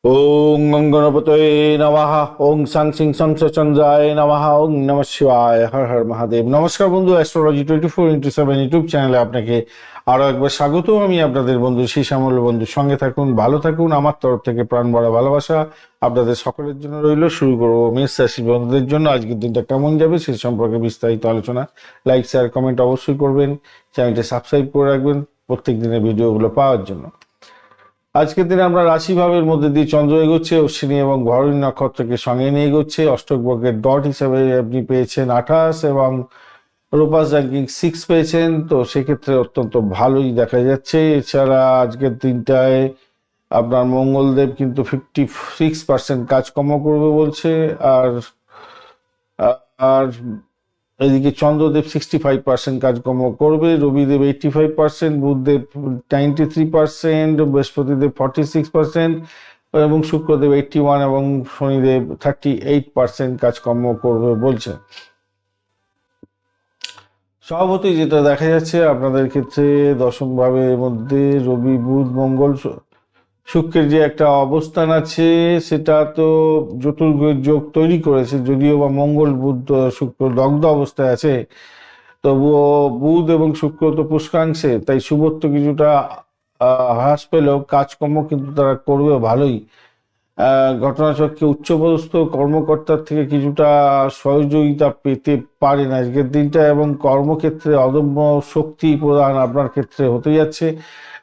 ওং গং গণপতয়ে নমঃ। ওং সাং সিং সং চন্দ্রায় নমঃ। ওং নমঃ শিবায়। হর হর মহাদেব। নমস্কার বন্ধু, অ্যাস্ট্রোলজি 24x7 ইউটিউব চ্যানেলে আপনাকে আরো একবার স্বাগত। আমি আপনাদের বন্ধু শ্যামল। বন্ধু সঙ্গে থাকুন, ভালো থাকুন। আমার তরফ থেকে প্রাণ ভরা ভালোবাসা আপনাদের সকলের জন্য রইল। শুরু করবো মেষ রাশি বন্ধুদের জন্য আজকের দিনটা কেমন যাবে সে সম্পর্কে বিস্তারিত আলোচনা। লাইক শেয়ার কমেন্ট অবশ্যই করবেন, চ্যানেলটি সাবস্ক্রাইব করে রাখবেন প্রত্যেক দিনের ভিডিওগুলো পাওয়ার জন্য। আজকের দিনে আমরা রাশিভাবের মধ্যে দিয়ে চন্দ্র এগোচ্ছে, অশ্বিনী এবং ভরণী নক্ষত্রকে সঙ্গে নিয়ে এগোচ্ছে। অষ্টক বর্গের ডট হিসাবে আপনি পেয়েছেন 28 এবং রূপাস র্যাঙ্কিং 6 পেয়েছেন, তো সেক্ষেত্রে অত্যন্ত ভালোই দেখা যাচ্ছে। এছাড়া আজকের দিনটায় আপনার মঙ্গলদেব কিন্তু 56% কাজকর্ম করবে বলছে। আর আর এদিকে চন্দ্রদেব 65% কাজকর্ম করবে, রবিদেব 85%, বুধদেব 93%, বৃহস্পতিদেব 46% এবং শুক্রদেব 81 এবং শনিদেব 38% কাজকর্ম করবে বলছে। স্বভাবতই যেটা দেখা যাচ্ছে আপনাদের ক্ষেত্রে দশম ভাবের মধ্যে রবি বুধ মঙ্গল শুক্রের যে একটা অবস্থান আছে সেটা তো চতুর্গ্রহের যোগ তৈরি করেছে, যদিও বা মঙ্গল বুধ শুক্র দগ্ধ অবস্থায় আছে, তবুও বুধ এবং শুক্র তো পুষ্কাংশে, তাই শুভত্ব কিছুটা হ্রাস পেলেও কাজকর্ম কিন্তু তারা করবে ভালোই। ঘটনাচক্রে উচ্চপদস্থ কর্মকর্তার থেকে কিছুটা সহযোগিতা পেতে পারেন আজকের দিনটা, এবং কর্মক্ষেত্রে অদম্য শক্তি প্রদান আপনার ক্ষেত্রে হতে যাচ্ছে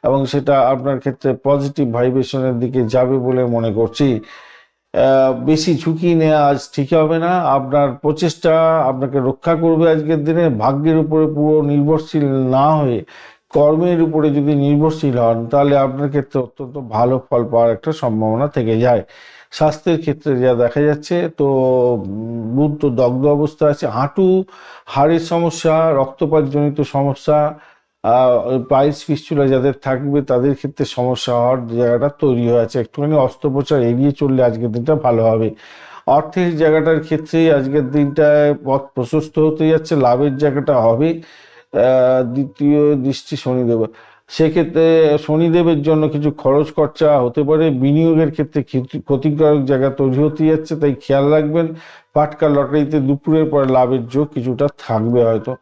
এবং সেটা আপনার ক্ষেত্রে পজিটিভ ভাইব্রেশনের দিকে যাবে বলে মনে করছি। বেশি ঝুঁকি নেওয়া আজ ঠিক হবে না। আপনার প্রচেষ্টা আপনাকে রক্ষা করবে আজকের দিনে। ভাগ্যের উপরে পুরো নির্ভরশীল না হয়ে কর্মের উপরে যদি নির্ভরশীল হন তাহলে আপনার ক্ষেত্রে অত্যন্ত ভালো ফল পাওয়ার একটা সম্ভাবনা থেকে যায়। স্বাস্থ্যের ক্ষেত্রে যা দেখা যাচ্ছে, তো বুধ তো দগ্ধ অবস্থা আছে, হাঁটু হাড়ের সমস্যা, রক্তপাতজনিত সমস্যা, পাইলস ফিস্টুলা যাদের থাকবে তাদের ক্ষেত্রে সমস্যা হওয়ার জায়গাটা তৈরি হয়ে আছে। একটুখানি অস্ত্রোপচার এড়িয়ে চললে আজকের দিনটা ভালো হবে। অর্থের জায়গাটার ক্ষেত্রে আজকের দিনটায় পথ প্রশস্ত হতে যাচ্ছে, লাভের জায়গাটা হবে। দ্বিতীয় দৃষ্টি শনিদেব, সেক্ষেত্রে শনিদেবের জন্য কিছু খরচ খরচা হতে পারে। বিনিয়োগের ক্ষেত্রে ক্ষতিকারক জায়গা তৈরি হতে যাচ্ছে, তাই খেয়াল রাখবেন। পাটকা লটারিতে দুপুরের পরে লাভের যোগ কিছুটা থাকবে হয়তো।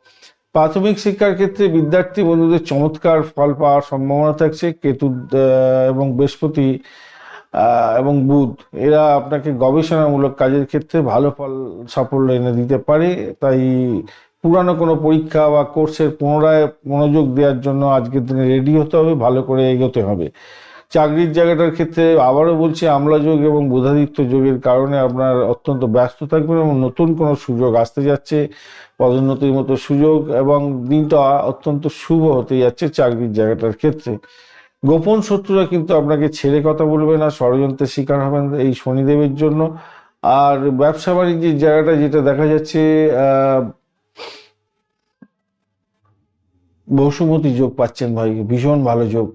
প্রাথমিক শিক্ষার ক্ষেত্রে বিদ্যার্থী বন্ধুদের চমৎকার ফল পাওয়ার সম্ভাবনা থাকছে। কেতু এবং বৃহস্পতি এবং বুধ এরা আপনাকে গবেষণামূলক কাজের ক্ষেত্রে ভালো ফল সাফল্য এনে দিতে পারে, তাই পুরানো কোনো পরীক্ষা বা কোর্সের পুনরায় মনোযোগ দেওয়ার জন্য আজকের দিনে রেডি হতে হবে, ভালো করে এগোতে হবে। চাকরির জায়গাটার ক্ষেত্রে আবারও বলছি, আমলা যোগ এবং বুধাদিত্য যোগের কারণে আপনার অত্যন্ত ব্যস্ত থাকবেন এবং নতুন কোনো সুযোগ আসতে যাচ্ছে, পদোন্নতির মতো সুযোগ, এবং দিনটা অত্যন্ত শুভ হতে যাচ্ছে চাকরির জায়গাটার ক্ষেত্রে। গোপন শত্রুরা কিন্তু আপনাকে ছেড়ে কথা বলবে না, ষড়যন্ত্রের শিকার হবেন এই শনিদেবের জন্য। আর ব্যবসা বাণিজ্যের জায়গাটা যেটা দেখা যাচ্ছে, বসুমতী যোগ পাচ্ছেন ভাই, ভীষণ ভালো যোগ।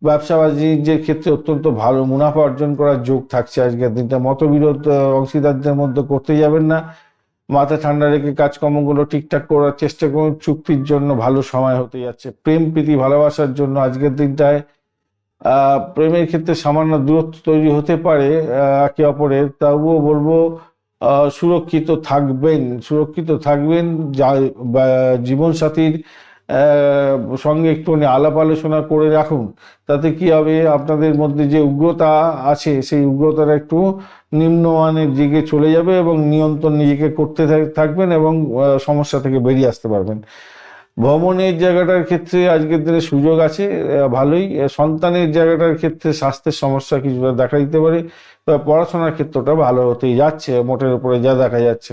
ব্যবসা বাণিজ্যের ক্ষেত্রে অত্যন্ত ভালো মুনাফা অর্জন করার যোগ থাকছে আজকের দিনটা। মতবিরোধ অংশীদারদের মধ্যে করতে যাবেন না, মাথা ঠান্ডা রেখে কাজকর্মগুলো ঠিকঠাক করার চেষ্টা করুন। চুক্তির জন্য ভালো সময় হতে যাচ্ছে। প্রেম প্রীতি ভালোবাসার জন্য আজকের দিনটায় প্রেমের ক্ষেত্রে সামান্য দূরত্ব তৈরি হতে পারে একে অপরের, তবুও বলবো সুরক্ষিত থাকবেন, সুরক্ষিত থাকবেন। জীবন সাথীর সঙ্গে একটুখানি আলাপ আলোচনা করে রাখুন, তাতে কি হবে আপনাদের মধ্যে যে উগ্রতা আছে সেই উগ্রতাটা একটু নিম্নমানের দিকে চলে যাবে এবং নিয়ন্ত্রণ নিজেকে করতে থাকবেন এবং সমস্যা থেকে বেরিয়ে আসতে পারবেন। ভ্রমণের জায়গাটার ক্ষেত্রে আজকের দিনে সুযোগ আছে ভালোই। সন্তানের জায়গাটার ক্ষেত্রে স্বাস্থ্যের সমস্যা কিছুটা দেখা দিতে পারে, তবে পড়াশোনার ক্ষেত্রটা ভালো হতেই যাচ্ছে মোটের উপরে যা দেখা যাচ্ছে।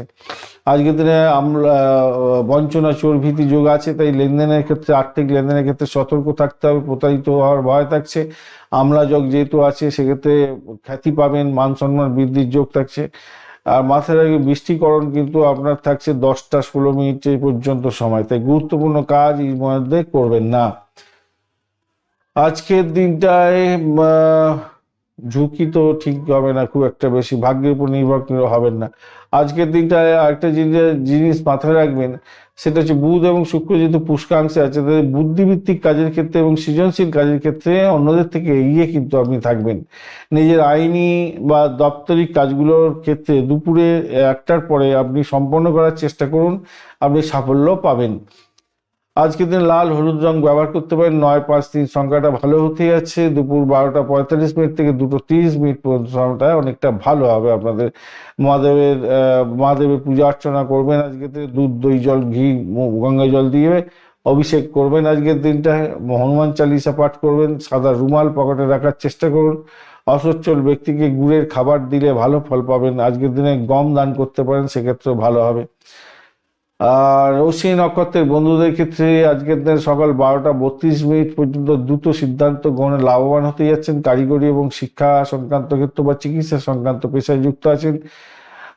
আজকের দিনে আমরা বঞ্চনা চোর ভীতি যোগ আছে, তাই লেনদেনের ক্ষেত্রে আর্থিক লেনদেনের ক্ষেত্রে সতর্ক থাকতে হবে, প্রতারিত হওয়ার ভয় থাকছে। আমলা যোগ যেহেতু আছে সেক্ষেত্রে খ্যাতি পাবেন, মান সম্মান বৃদ্ধির যোগ থাকছে। আর মাথায় রাখবে বৃষ্টিকরণ কিন্তু আপনার থাকছে 10টা 16 মিনিট পর্যন্ত সময়, তাই গুরুত্বপূর্ণ কাজ এই মধ্যে করবেন না। আজকের দিনটায় ঝুঁকি তো ঠিক হবে না, খুব একটা বেশি ভাগ্যের উপর নির্ভর করে হবেন না। আজকের দিনটায় আরেকটা জিনিস মাথায় রাখবেন, সেটা হচ্ছে বুধ এবং শুক্র যেহেতু পুষ্কাংশে আছে, তাদের বুদ্ধিভিত্তিক কাজের ক্ষেত্রে এবং সৃজনশীল কাজের ক্ষেত্রে অন্যদের থেকে এগিয়ে কিন্তু আপনি থাকবেন। নিজের আইনি বা দাপ্তরিক কাজগুলোর ক্ষেত্রে দুপুরে 1টার পরে আপনি সম্পন্ন করার চেষ্টা করুন, আপনি সাফল্য পাবেন। আজকের দিন লাল হলুদ রং ব্যবহার করতে পারেন। 953 সংখ্যাটা ভালো হতে যাচ্ছে। দুপুর 12টা 45 মিনিট থেকে 2টো 30 মিনিট পর্যন্ত সময়টা অনেকটা ভালো হবে আপনাদের। মহাদেবের পূজা অর্চনা করবেন আজকে থেকে, দুধ দই জল ঘি গঙ্গা জল দিয়ে অভিষেক করবেন আজকের দিনটায়। হনুমান চালিসা পাঠ করবেন। সাদা রুমাল পকেটে রাখার চেষ্টা করুন। অসচ্ছল ব্যক্তিকে গুড়ের খাবার দিলে ভালো ফল পাবেন। আজকের দিনে গম দান করতে পারেন, সেক্ষেত্রেও ভালো হবে। আর অশ্বিনী নক্ষত্রের বন্ধুদের ক্ষেত্রে আজকের দিন সকাল 12টা 32 মিনিট পর্যন্ত দ্রুত সিদ্ধান্ত গ্রহণে লাভবান হতে যাচ্ছেন। কারিগরি এবং শিক্ষা সংক্রান্ত ক্ষেত্র বা চিকিৎসা সংক্রান্ত পেশায় যুক্ত আছেন,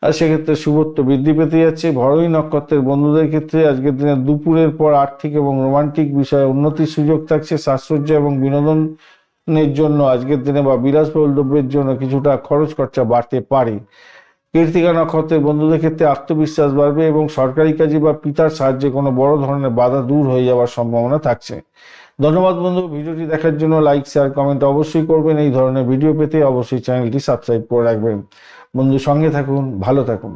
আর সেক্ষেত্রে শুভত্ব বৃদ্ধি পেতে যাচ্ছে। ভরণী নক্ষত্রের বন্ধুদের ক্ষেত্রে আজকের দিনে দুপুরের পর আর্থিক এবং রোমান্টিক বিষয়ে উন্নতির সুযোগ থাকছে। সাজসজ্জা এবং বিনোদনের জন্য আজকের দিনে বা বিলাসবহুল দ্রব্যের জন্য কিছুটা খরচ খরচা বাড়তে পারে। কৃত্তিকা নক্ষত্রের বন্ধুদের ক্ষেত্রে আত্মবিশ্বাস বাড়বে এবং সরকারি কাজে বা পিতার সাহায্যে কোনো বড় ধরনের বাধা দূর হয়ে যাওয়ার সম্ভাবনা থাকছে। ধন্যবাদ বন্ধু, ভিডিওটি দেখার জন্য লাইক শেয়ার কমেন্ট অবশ্যই করবেন। এই ধরনের ভিডিও পেতে অবশ্যই চ্যানেলটি সাবস্ক্রাইব করে রাখবেন। বন্ধু, সঙ্গে থাকুন, ভালো থাকুন।